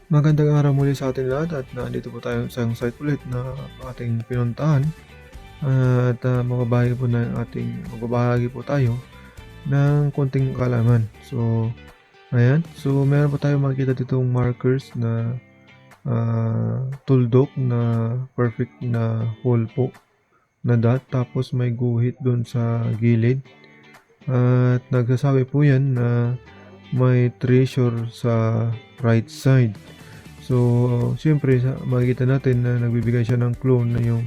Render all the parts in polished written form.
Magandang araw muli sa ating lahat at nandito po tayo sa isang site ulit na ating pinuntahan at magbabahagi po tayo ng konting kaalaman. So, ayan. So, meron po tayong makikita ditong markers na tuldok na perfect na hole po na dot. Tapos may guhit doon sa gilid. At nagsasabi po yan na may treasure sa right side. So, siyempre makikita natin na nagbibigay siya ng clue na yung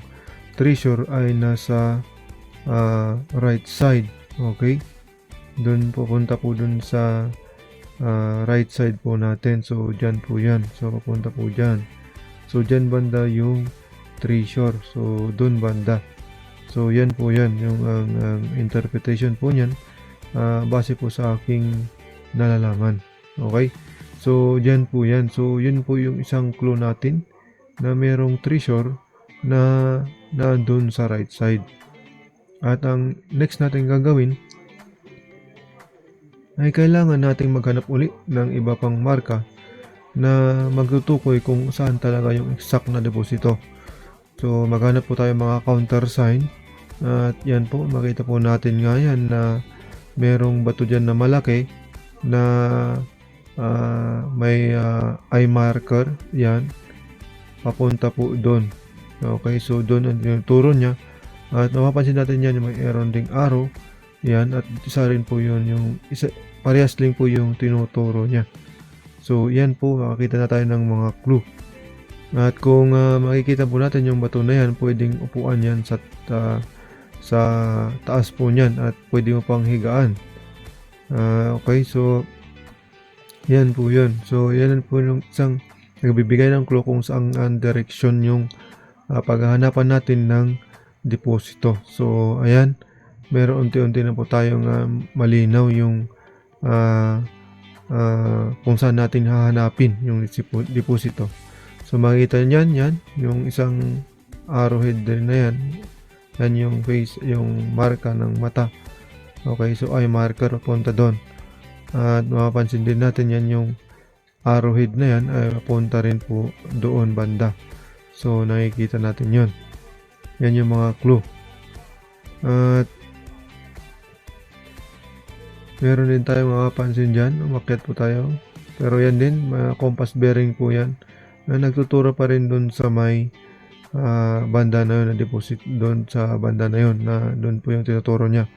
treasure ay nasa right side. Okay? Doon pupunta po doon sa right side po natin. So, dyan po yan. So, pupunta po dyan. So, dyan banda yung treasure. So, doon banda. So, yan po yan. Yung ang interpretation po niyan base po sa aking nalalaman. Okay? So, dyan po yan. So, yun po yung isang clue natin na merong treasure na nandun sa right side. At ang next natin gagawin ay kailangan nating maghanap ulit ng iba pang marka na magtutukoy kung saan talaga yung exact na deposito. So, maghanap po tayo mga counter sign. At yan po, makita po natin nga yan na merong bato dyan na malaki na may eye marker, yan, papunta po doon. Okay, so doon ang tinuturo niya. At mapapansin natin yan, may meron ding arrow, yan, at isa rin po yun, parehas din po yung tinuturo niya. So, yan po, makakita na tayo ng mga clue. At kung makikita po natin yung bato na yan, pwedeng upuan yan sa taas po niyan at pwede mo pang higaan. Okay, so yan po yun. So, yan po yung isang nagbibigay ng clue kung saan ang direction yung paghahanapan natin ng deposito. So, ayan. Meron unti-unti na po tayong malinaw yung kung saan natin hahanapin yung deposito. So, makikita niyan, yan. Yung isang arrowhead din na yan. Yan yung face, yung marka ng mata. Okay, so eye marker punta doon. At mapapansin din natin yan yung arrowhead na yan ay punta rin po doon banda. So nakikita natin yon. Yan yung mga clue. At meron din tayong mapapansin dyan. Umakyat po tayo. Pero yan din, compass bearing po yan. Na nagtuturo pa rin doon sa may banda na yun, na deposit doon sa banda na yun, na doon po yung tinuturo niya.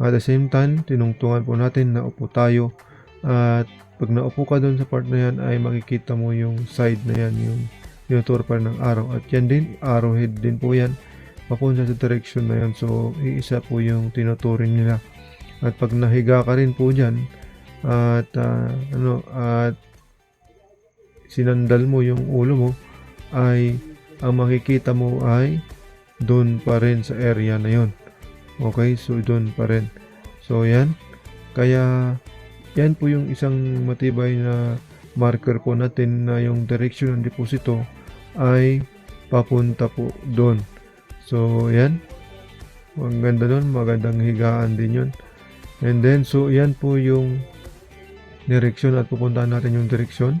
At the same time, tinungtungan po natin na upo tayo. At pag naupo ka doon sa part na yan, ay makikita mo yung side na yan, yung tinuturo pa ng arrow. At yan din, arrowhead din po yan, papunta sa direction na yan. So, iisa po yung tinuturin nila. At pag nahiga ka rin po dyan, at sinandal mo yung ulo mo, ay ang makikita mo ay doon pa rin sa area na yon. Okay, so doon pa rin. So yan, kaya yan po yung isang matibay na marker po natin na yung direction ng deposito ay papunta po doon. So yan, maganda doon, magandang higaan din yun. And then, so yan po yung direction at pupuntahan natin yung direction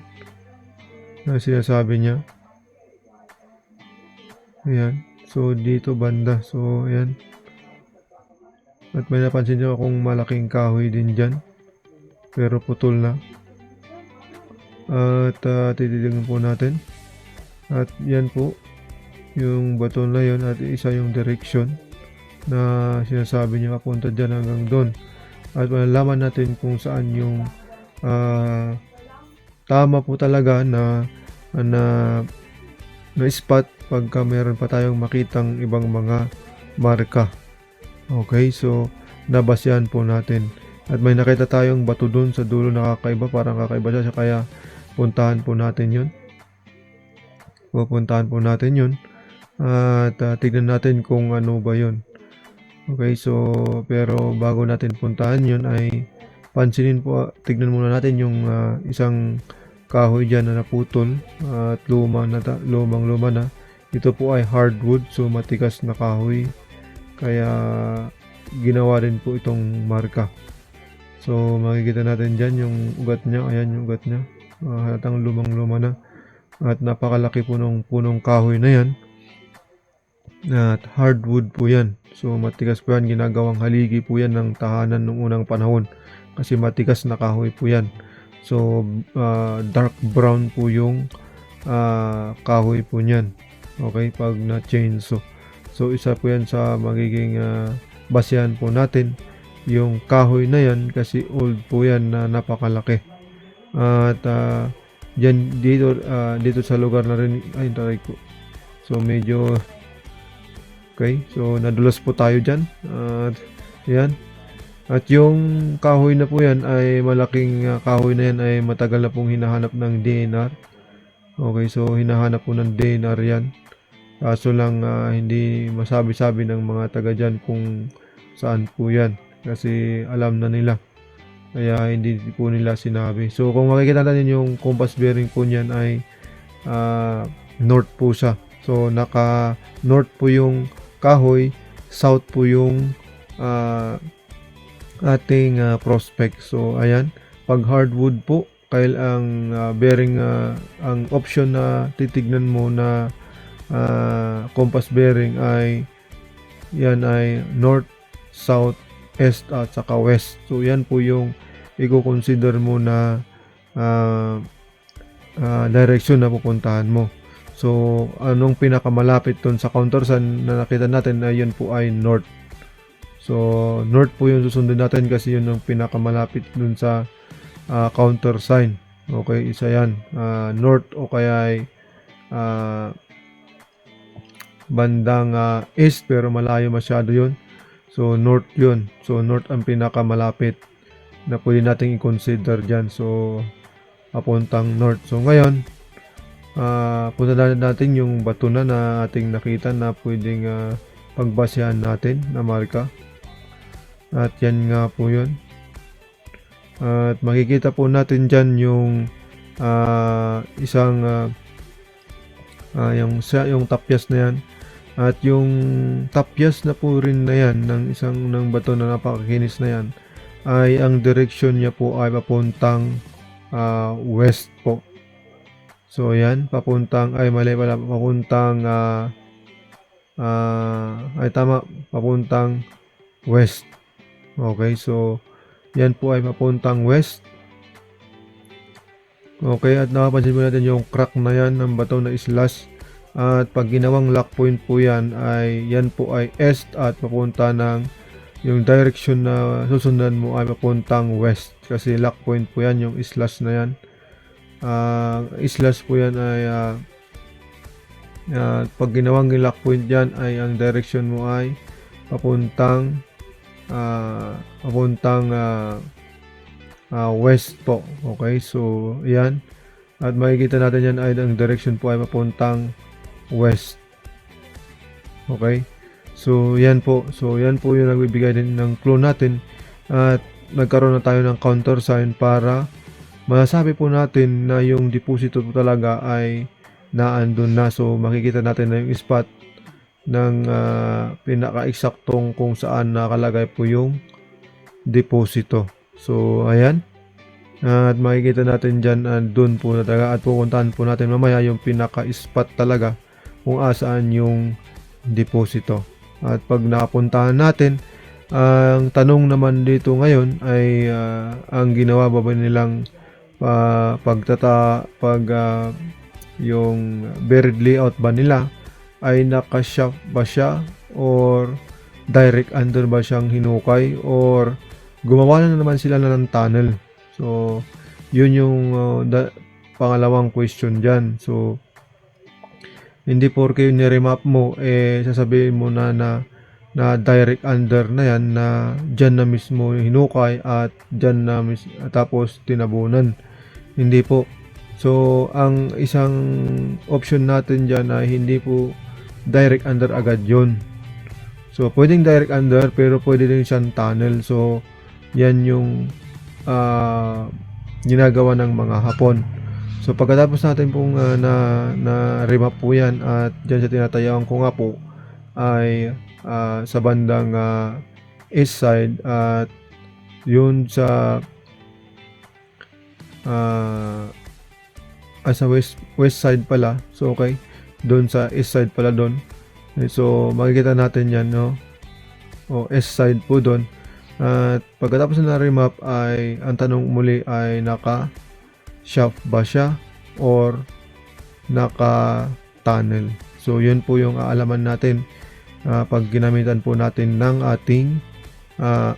na sinasabi niya. Ayan, so dito banda, so ayan. At may napansin nyo akong malaking kahoy din dyan. Pero putol na. At tititignan po natin. At yan po. Yung bato na yun at isa yung direction na sinasabi niya papunta dyan hanggang doon. At malalaman natin kung saan yung tama po talaga na spot pagka meron pa tayong makitang ibang mga marka. Okay, so nabasyan po natin. At may nakita tayong bato doon sa dulo na kakaiba, parang kakaiba siya, kaya puntahan po natin yun. Pupuntahan po natin yun. At tignan natin kung ano ba yun. Okay, so pero bago natin puntahan yun ay pansinin po, tignan muna natin yung isang kahoy dyan na naputol at lumang luma na. Ito po ay hardwood, so matigas na kahoy. Kaya ginawa rin po itong marka. So makikita natin dyan yung ugat niya. Ayan yung ugat niya. Halatang lumang-luma na. at napakalaki po nung punong kahoy na yan at hardwood po yan. So matigas po yan, ginagawang haligi po yan ng tahanan nung unang panahon kasi matigas na kahoy po yan. So dark brown po yung kahoy po niyan. Okay, pag na chainsaw. So isa po yan sa magiging basehan po natin yung kahoy na yan kasi old po yan na napakalaki. At dito sa lugar na rin ay taray ko. So medyo okay, so nadulas po tayo dyan at yan. At yung kahoy na po yan ay malaking kahoy na yan ay matagal na pong hinahanap ng DNR. Okay, so hinahanap po ng DNR yan. Kaso lang hindi masabi-sabi ng mga taga dyan kung saan po yan. Kasi alam na nila. Kaya hindi po nila sinabi. So kung makikita natin yung compass bearing po niyan ay north po siya. So naka north po yung kahoy, south po yung ating prospect. So ayan, pag hardwood po, ang bearing ang option na titignan mo na compass bearing ay yan ay north, south, east at saka west. So yan po yung i-consider mo na direction na pupuntahan mo. So anong pinakamalapit dun sa countersign na nakita natin na yun po ay north. So north po yung susundin natin kasi yun ang pinakamalapit dun sa countersign. Okay, isa yan. North o kaya ay bandang east pero malayo masyado yun. So north yun. So north ang pinakamalapit na pwede nating i-consider dyan. So papuntang north. So ngayon punta natin yung bato na ating nakita na pwedeng pagbasehan natin na marka. At yan nga po yun. At makikita po natin dyan yung isang yung tapyas na yan. At yung tapyas na po rin na yan ng bato na napakakinis na yan ay ang direction niya po ay papuntang west po. So yan, papuntang papuntang west. Okay, so yan po ay papuntang west. Okay, at nakapansin mo natin yung crack na yan ng bato na slash. At pag ginawang lock point po yan po ay east at papunta ng yung direction na susundan mo ay papuntang west. Kasi lock point po yan, yung slash na yan. Slash po yan ay pag ginawang lock point yan ay ang direction mo ay papuntang west po. Okay, so yan. At makikita natin yan ay ang direction po ay papuntang west. Okay, so yan po. So yan po yung nagbibigay din ng clue natin. At nagkaroon na tayo ng countersign para masasabi po natin na yung deposito po talaga ay naandun na. So makikita natin na yung spot ng pinaka-eksaktong kung saan nakalagay po yung deposito. So ayan. At makikita natin dyan doon po na talaga. At pupuntahan po natin mamaya yung pinaka-spot talaga kung asaan yung deposito. At pag nakapuntahan natin, ang tanong naman dito ngayon ay ang ginawa ba nilang yung buried layout ba nila ay naka-shaft ba siya or direct under ba siyang hinukay or gumawa na naman sila ng tunnel. So yun yung pangalawang question dyan. So hindi porke yung niremap mo sasabihin mo na direct under na yan na dyan na mismo hinukay at dyan na tapos tinabunan. Hindi po. So ang isang option natin dyan ay hindi po direct under agad yun. So pwedeng direct under pero pwede din siyang tunnel. So yan yung ginagawa ng mga Hapon. So pagkatapos natin pong na remap po yan at dyan sa tinatayaan ko nga po ay sa bandang east side at yun sa sa west side pala. So okay, doon sa east side pala doon. So makikita natin yan, no? O east side po doon. At pagkatapos na remap ay ang tanong muli ay naka shaft ba siya or naka tunnel. So yun po yung aalaman natin pag ginamitan po natin ng ating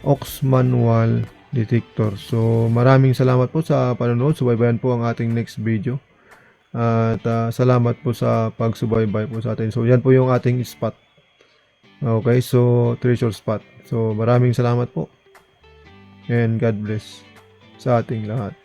aux manual detector. So maraming salamat po sa panonood. Subaybayan po ang ating next video. At salamat po sa pagsubaybay po sa atin. So yan po yung ating spot. Okay, so treasure spot. So maraming salamat po. And God bless sa ating lahat.